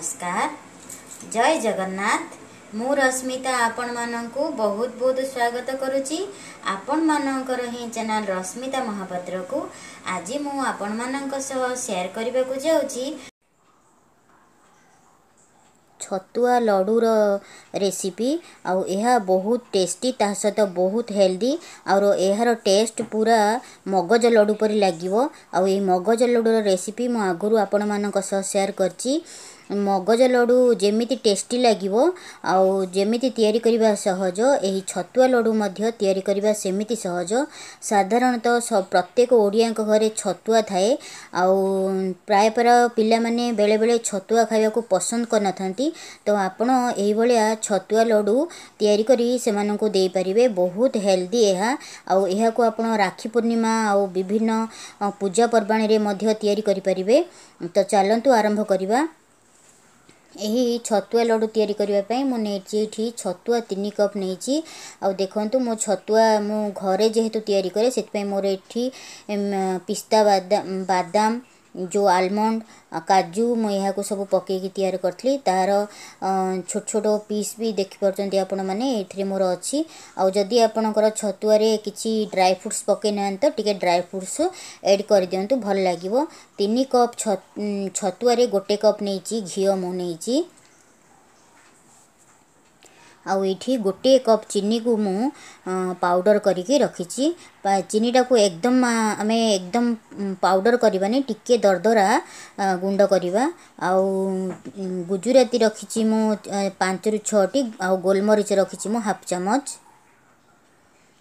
नमस्कार जय जगन्नाथ मु रश्मिता आपण मानंकु बहुत बहुत स्वागत करुची आपण मानंकर ही चैनल रश्मिता महापात्र को आज मु आपण मानंक सह शेयर करबा को जाउची छतुआ लड्डूर रेसिपी आउ यह बहुत टेस्टी ता सहित बहुत हेल्दी और यार टेस्ट पूरा मगज लड्डू परी लागिवो आउ ये मगज लड्डूर रेसिपी मु आगुरु आपण मानक सह शेयर करची मगज लड्डू जेमिति टेस्टी लागिवो आउ जेमिति तयारी करिबा सहज एही छतुआ लड्डू मध्य तयारी करिबा सेमिति सहज साधारणतः प्रत्येक ओडियाक घरे छतुआ थाए आउ प्राय पिला माने बेले बेले छतुआ खाइबा को पसंद करनथांती तो आपण एही भलिया छतुआ लड्डू तयारी करी सेमानंको देई परिबे बहुत हेल्दी एहा आउ एहा को आपण राखी पूर्णिमा आउ विभिन्न पूजा पर्बाणी रे मध्य तयारी करि परिबे तो चलंतु आरंभ करिबा यही छतुआ लड्डू तयारी करने पाई मु नहीं छतुआ 3 कप नहीं आउ देखंतु मो छतुआ मु घरे जेहेतु तयारी करे से मोर एठी पिस्ता बादाम जो आलमंड काजू मु यहाँ को सब पकईकी तैयार करथली तार छोट छोट पीस भी देखि परचंती आपण माने एथरे मोर अछि आउ जदी आपणकर छतुआ रे किछि ड्राई फ्रूट्स पकई न तो टिके ड्राई फ्रूट्स ऐड कर दियंतु भल लागिवो 3 कप छतुआ रे 1 कप नेछि घी मु नेछि आउ ये 1 कप चीनी को मु पाउडर करके रखी चीनीटा को एकदम आमे एकदम पाउडर करबानी टिके दरदरा गुंड करवा आउ गुजराती रखी मु 5 रु 6 टी आउ गोलमरीच रखी मु हाफ चमच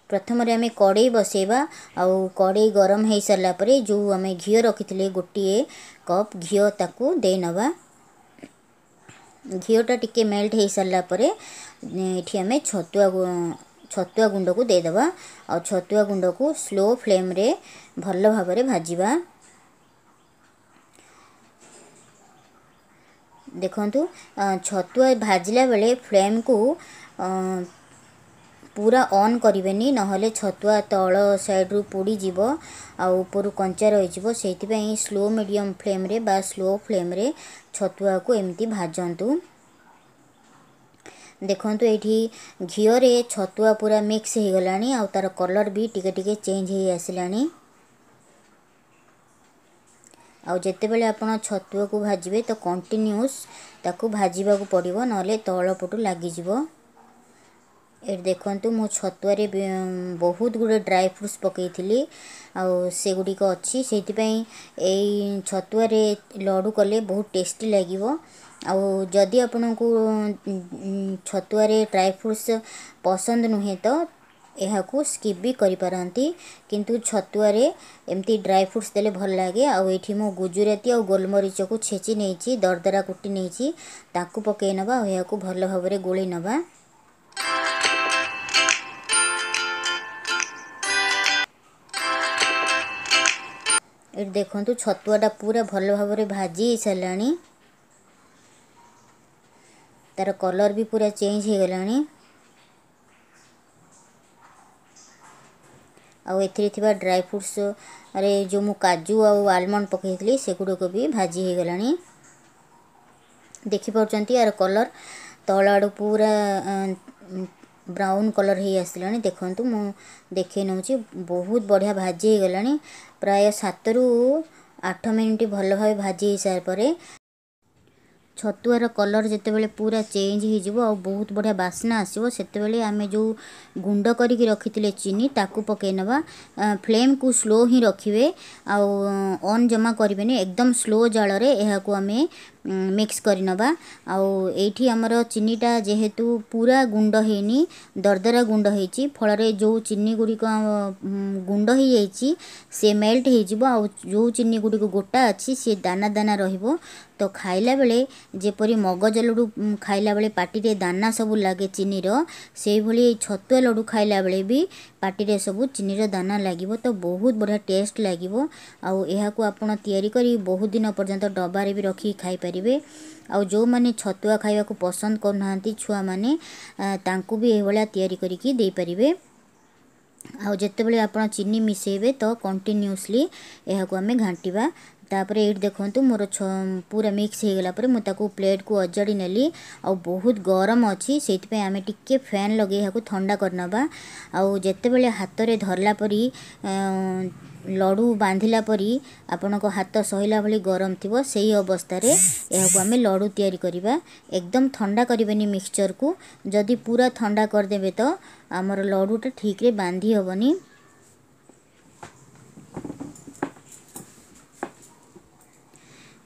प्रथम रे आमे कड़ाई बसेबा आउ कड़ाई गरम हो सारा पर जो आमे घी रखी 1 कप घी ताकू दे नवा घीटा टिके मेल्ट हो सारा पर ये आम छतुआ गुंड को देदबा और छतुआ गुंड को स्लो फ्लेम रे भल भाव में भाजवा देखंतु छतुआ भाजला बेले फ्लेम को पूरा ऑन करिवेनी नहले छतुआ तल साइड रू पोड़ी जीवो आ ऊपर कंचा रही जीवो सेति स्लो मीडियम फ्लेम रे बा स्लो फ्लेम रे छतुआ को एमती भाजंतु देखंतु एठी घियो रे छतुआ पूरा मिक्स हो गलानी आ तार कलर भी टिके टिके चेंज हो आसिलानी आ जेते बेले आपण छतुआ को भाजिबे तो कंटिन्यूअस ताकू भाजिबा को पड़िबो नले तळ पटु लागि जीवो ए देखंतु मो छतुआ रे बहुत गुडे ड्राई फ्रूट्स पकईथिली आ से गुडी को अछि सेति पई एई छतुआ रे लड्डू कले बहुत टेस्टी लागिवो आ जदि आपन को छतुआ रे ड्राई फ्रूट्स पसंद नुहे तो यह को स्किप भी करि पारंती किंतु छतुआ रे एमती ड्राई फ्रूट्स देले भल लागे आ एठी मो गुजराती आ गोलमरीच को छेची नेछि दरदरा कुटी नेछि ताकू पकई नबा आ यह को भल भाव रे गोली नबा ए देखंतु छतुआटा पूरा भल भाव रे भाजी सारानी तार कलर भी पूरा चेंज हो गलानी आ एथिरे थिबा ड्राई फ्रूट्स अरे जो मु काजू आ आलमंड पकईथली से गुडो को भी भाजी हो गलानी देखि परचंती यार कलर तळ आडू पूरा ब्राउन कलर ही आसलानी देखंतु मु देखे नउची बहुत बढ़िया भाजी हो गलानी प्राय 7 रु 8 मिनिट भल भाव भाजी सार परे छतुआर कलर जिते बेले पूरा चेंज हो जिवो आ बहुत बढ़िया बास्ना आसीबो सेते बेले आमे जो गुंड करिक रखिथिले चीनी ताकू पकई नबा फ्लेम को स्लो ही रखिबे आ ऑन जमा करिबेनी एकदम स्लो जाल रे एहा को आमे मिक्स करि नबा आ एठी हमर चीनीटा जेहेतु पूरा गुंड हेनी दरदरा गुंड हेची फल रे जो चीनी गुडी को गुंड हो जाइची से मेल्ट हो जिवो आ जो चीनी गुडी को गोटा अछि से दाना दाना रहिबो तो खाइला बेले जेपरी मगज लड्डू खाइला बेले पाटी रे दाना सब लागे चीनी रो से भली छतुआ लड्डू खाइला बेले भी पाटी रे सब चीनी रो दाना लागिवो तो बहुत बढ़िया टेस्ट लागिवो आ एहा को आपण तयारी करी बहुत दिन पर्यंत डब्बा रे भी रखी खाई परिबे आ जो माने छतुआ खाइबा को पसंद करनांती छुआ माने तांकू भी ए भलिया तयारी करिकी देई परिबे आ जेते बेले आपण चीनी मिसेबे तो कंटिन्यूअसली एहा को हमें घांटीबा तापर ये देखो मोर पूरा मिक्स हो गला मुझे प्लेट को अजाड़ी नेली आ बहुत गरम अच्छी से आम टिके फैन लगे यहाँ ठंडा करनबा आउ जिते बड़े हाथ में धरला परी लडू बांधिला परी आपण को हाथ सहिला भली गरम थिबो सेही अवस्था रे एहाको आमे लडू तयारी करिबा। एकदम ठंडा करिबेनी मिक्सचर को जदि पूरा ठंडा कर देबे तो हमर लडूटा ठीक रे बांधी हबनी।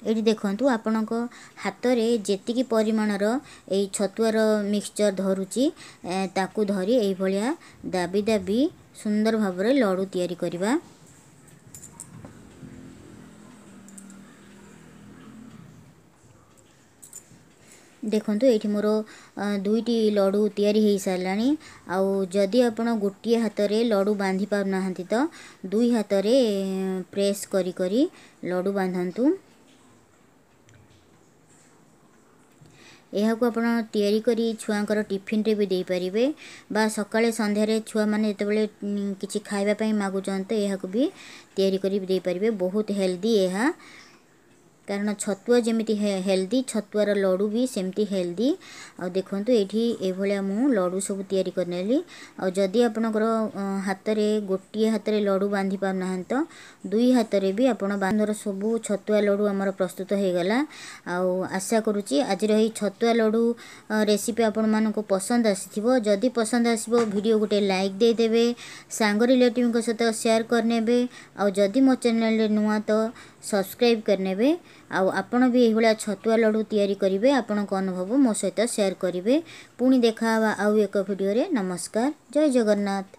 ये देखंतु आपणक हाथ में जेतिकी परिमाणर ए छतुआर मिक्सचर धरुची ताकू धरी एई भलिया दाबी दाबी सुंदर भाव रे लडू तयारी करिबा। देखंतु एठी मोर दुईटी लडू तयारी हो सारानी। आउ जदि आपण गोटे हाथ रे लडू बांधी पार नाहंती तो दुई हाथ रे प्रेस करी करी लडू बांधंतु। यह को आप तैयारी करी छुआंकर टिफिन रे भी दे पारिबे बा सकाळे संध्यारे छुआ माने जेतेबेले किछि खाइबा पई मागुचन तो यह को भी तैयारी करी दे पारिबे। बहुत हेल्दी यह कारण छतुआ जमीती हेल्दी छतुआर लडू भी सेमती हेल्दी। आ देखंतु एठी ए भलिया मु लडू सब तैयारी करनेली। आ जदि आपनकर हाथ रे गोटिए हाथ रे लडू बांधी पार नाहन तो दुई हाथ रे भी आपण बांधर सब छतुआ लडू हमर प्रस्तुत हो गला। आ आशा करूची आज रही छतुआ लडू रेसिपी आपण मानको पसंद आसीथिबो। जदि पसंद आसीबो वीडियो गोटे लाइक दे देबे सांग रिलेटिव को सहित शेयर करनेबे। आ जदि मो चैनल रे नुआ तो सब्सक्राइब करनेबे। आपण भी एभलिया छतुआ लडू तैयारी करिवे आपणक अनुभव मो सहित शेयर करिवे। पुणी देखा आउ एक वीडियो रे। नमस्कार, जय जगन्नाथ।